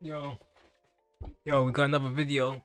Yo, yo, we got another video,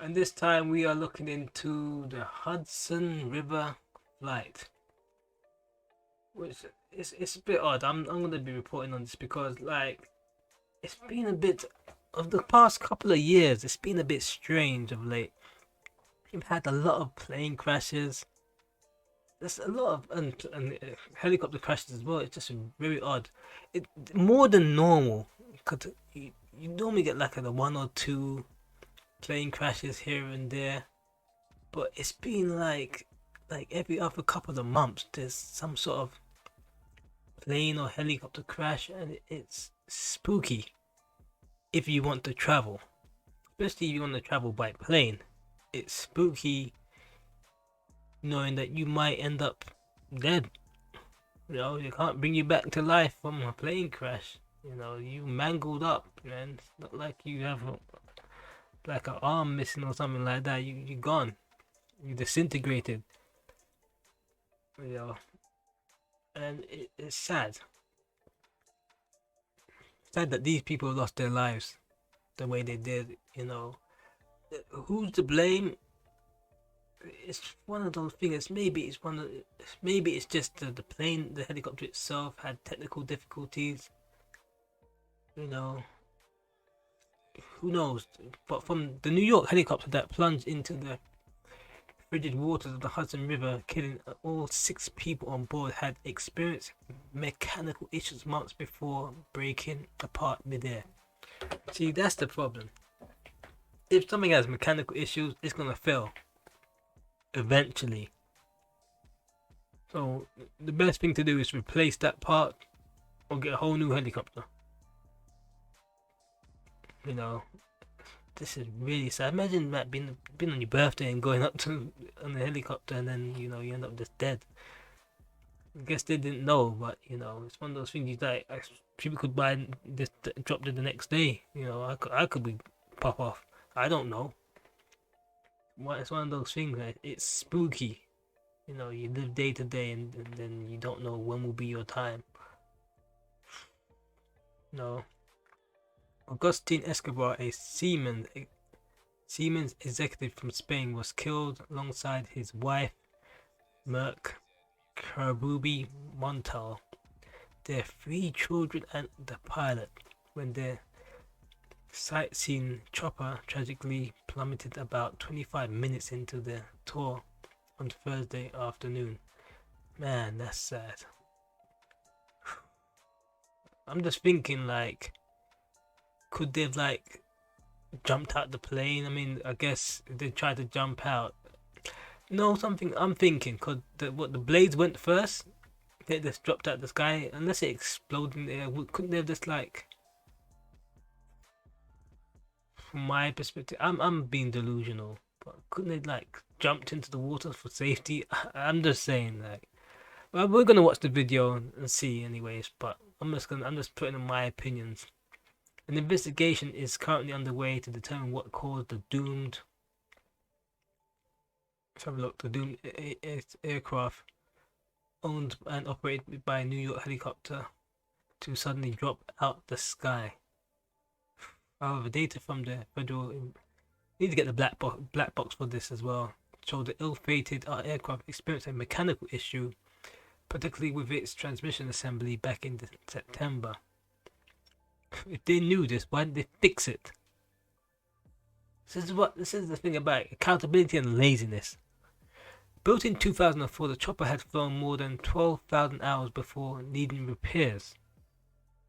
and this time we are looking into the Hudson River flight, which it's a bit odd. I'm gonna be reporting on this because it's been a bit of the past couple of years. It's been a bit strange of late. We've had a lot of plane crashes. There's a lot of helicopter crashes as well. It's just very odd. It more than normal because you normally get like a one or two plane crashes here and there, but it's been like every other couple of months there's some sort of plane or helicopter crash, and it's spooky if you want to travel, especially if you want to travel by plane. It's spooky knowing that you might end up dead. You can't bring you back to life from a plane crash. You mangled up, man. It's not like you have like an arm missing or something like that. You gone. You disintegrated. You know, and it's sad. Sad that these people lost their lives the way they did. Who's to blame? It's one of those things. Maybe it's just the plane, the helicopter itself had technical difficulties. You know, who knows? But from the New York helicopter that plunged into the frigid waters of the Hudson River, killing all 6 people on board, had experienced mechanical issues months before breaking apart midair. See, that's the problem. If something has mechanical issues, it's gonna fail eventually. So the best thing to do is replace that part or get a whole new helicopter. You know, this is really sad. Imagine that being on your birthday and going up to on the helicopter, and then you end up just dead. I guess they didn't know, but it's one of those things you like. People could buy this, drop it the next day. I could be pop off. I don't know. It's one of those things. It's spooky. You live day to day, and then you don't know when will be your time. No. Agustin Escobar, a Siemens executive from Spain, was killed alongside his wife, Merck Karubi Montal, their 3 children, and the pilot, when their sightseeing chopper tragically plummeted about 25 minutes into the tour on Thursday afternoon. Man, that's sad. I'm just thinking, could they have jumped out the plane? I mean, I guess they tried to jump out. No, something I'm thinking. Could the blades went first? They just dropped out the sky. Unless it exploded in the air, couldn't they have just from my perspective, I'm being delusional, but couldn't they jumped into the water for safety? I'm just saying well, we're gonna watch the video and see anyways. But I'm just putting in my opinions. An investigation is currently underway to determine what caused the doomed. Let's have a look. The doomed aircraft, owned and operated by a New York helicopter, to suddenly drop out the sky. However, data from the federal need to get the black box for this as well. Show the ill-fated aircraft experienced a mechanical issue, particularly with its transmission assembly back in September. If they knew this, why didn't they fix it? This is the thing about accountability and laziness. Built in 2004, the chopper had flown more than 12,000 hours before needing repairs.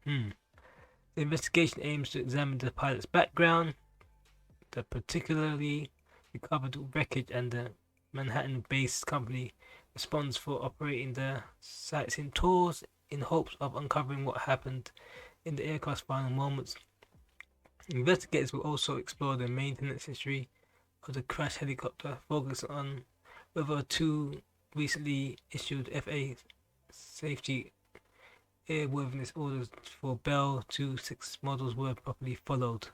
The investigation aims to examine the pilot's background, the particularly recovered wreckage, and the Manhattan-based company responds for operating the sightseeing tours in hopes of uncovering what happened in the aircraft's final moments. Investigators will also explore the maintenance history of the crashed helicopter, focus on whether 2 recently issued FAA safety airworthiness orders for Bell 26 models were properly followed.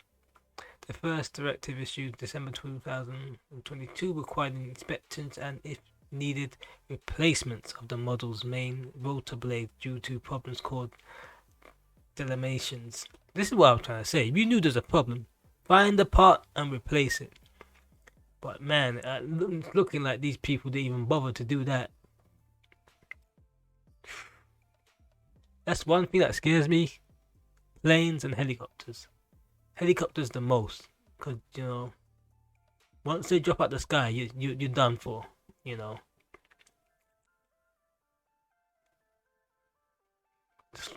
The first directive issued December 2022 required inspections and, if needed, replacements of the model's main rotor blade due to problems caused Delaminations. This is what I'm trying to say. If you knew there's a problem, find the part and replace it. But man, looking like these people didn't even bother to do that. That's one thing that scares me. Planes and helicopters. Helicopters the most. Because, you know, once they drop out the sky, you're done for, you know.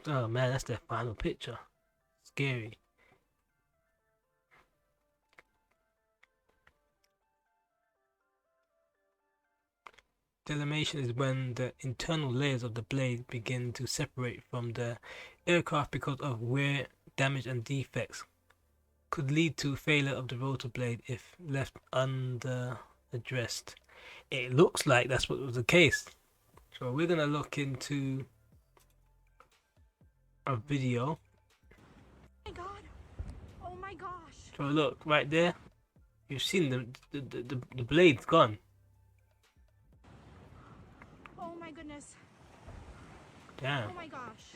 Oh man, that's their final picture. Scary. Delimation is when the internal layers of the blade begin to separate from the aircraft because of wear, damage and defects. Could lead to failure of the rotor blade if left under-addressed. It looks like that's what was the case. So we're going to look into a video. Oh my god! Oh my gosh! So look, right there. You've seen the blade's gone. Oh my goodness! Damn. Oh my gosh!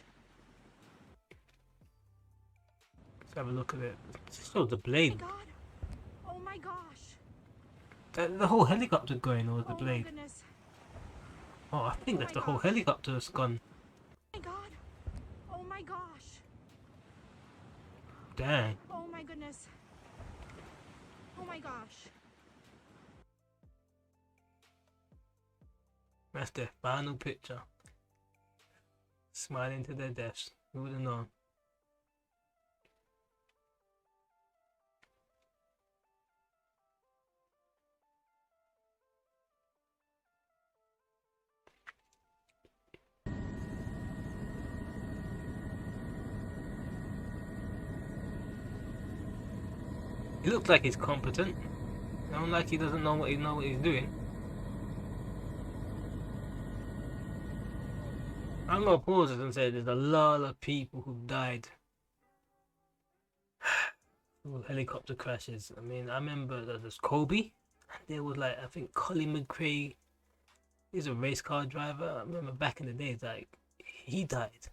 Let's have a look at it. So the Oh blade. my god! Oh my gosh! The whole helicopter going over the Oh my blade. goodness! Oh, I think Oh that's my the whole gosh. helicopter's gone. Oh my god! Oh my gosh! Dang. Oh my goodness! Oh my gosh! That's their final picture. Smiling to their deaths. Who would have known? He looks like he's competent. Not like he doesn't know what he's doing. I'm gonna pause it and say there's a lot of people who've died through helicopter crashes. I mean, I remember there was Kobe, and there was like I think Colin McRae. He's a race car driver. I remember back in the days, like he died.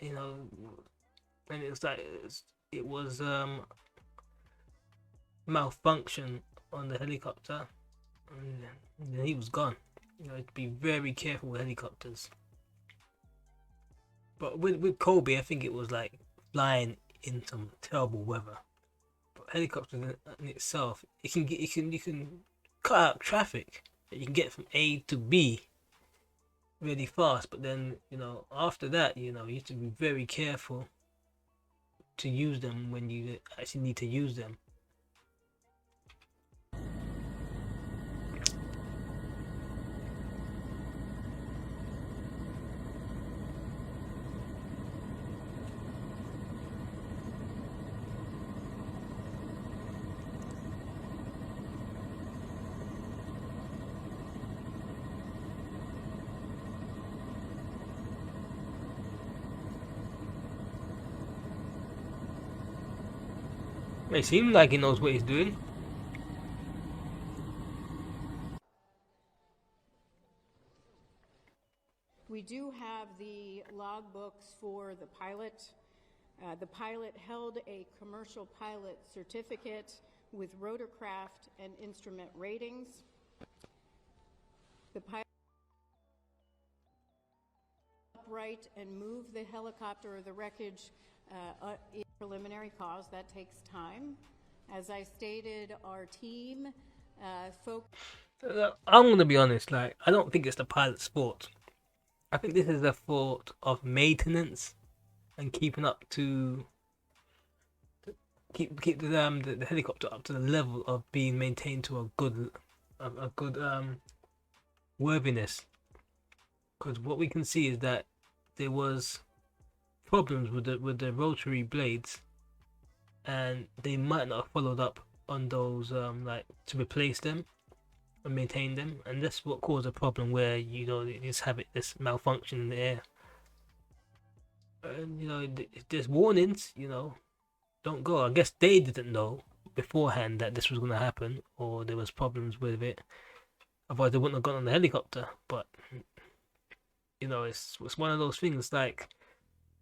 You know, and it was like it was malfunction on the helicopter, and then he was gone. You know, to be very careful with helicopters. But with Kobe, I think it was like flying in some terrible weather. But helicopters in itself, you can cut out traffic. You can get from A to B really fast. But then you know after that, you know you have to be very careful to use them when you actually need to use them. It seems like he knows what he's doing. We do have the logbooks for the pilot. The pilot held a commercial pilot certificate with rotorcraft and instrument ratings. The pilot upright and move the helicopter or the wreckage in preliminary cause. That takes time. As I stated, our team I'm gonna be honest. Like, I don't think it's the pilot's fault. I think this is the fault of maintenance and keeping up to keep the helicopter up to the level of being maintained to a good worthiness. Because what we can see is that there was problems with the rotary blades, and they might not have followed up on those like to replace them and maintain them, and that's what caused a problem where you know you just have this malfunction in the air. And you know if there's warnings, you know, don't go. I guess they didn't know beforehand that this was going to happen, or there was problems with it. Otherwise, they wouldn't have gone on the helicopter. But you know, it's one of those things. Like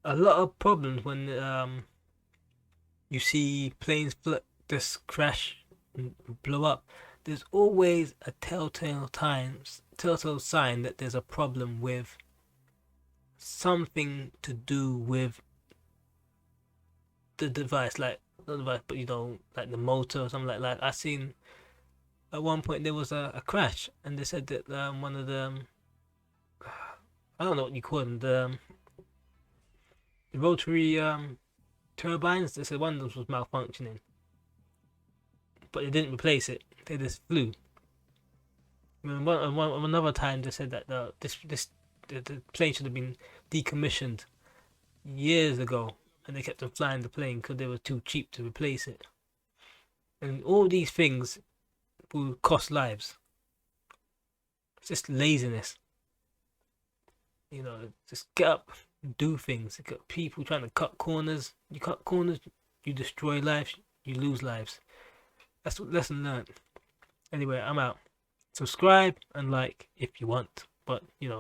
a lot of problems when you see planes just crash and blow up. There's always a telltale sign that there's a problem with something to do with the device, like not the device, but like the motor or something like. I seen at one point there was a crash, and they said that one of the I don't know what you call them, the rotary turbines. They said one of them was malfunctioning, but they didn't replace it. They just flew. Another time they said that the plane should have been decommissioned years ago, and they kept on flying the plane because they were too cheap to replace it. And all these things will cost lives. It's just laziness. Just get up and do things. You got people trying to cut corners. You cut corners, you destroy lives, you lose lives. That's what lesson learned. Anyway, I'm out. Subscribe and like if you want, but it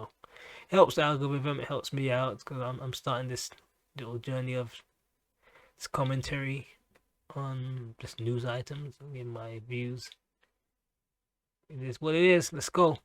helps the algorithm. It helps me out because I'm starting this little journey of this commentary on just news items and my views. It is what it is. Let's go.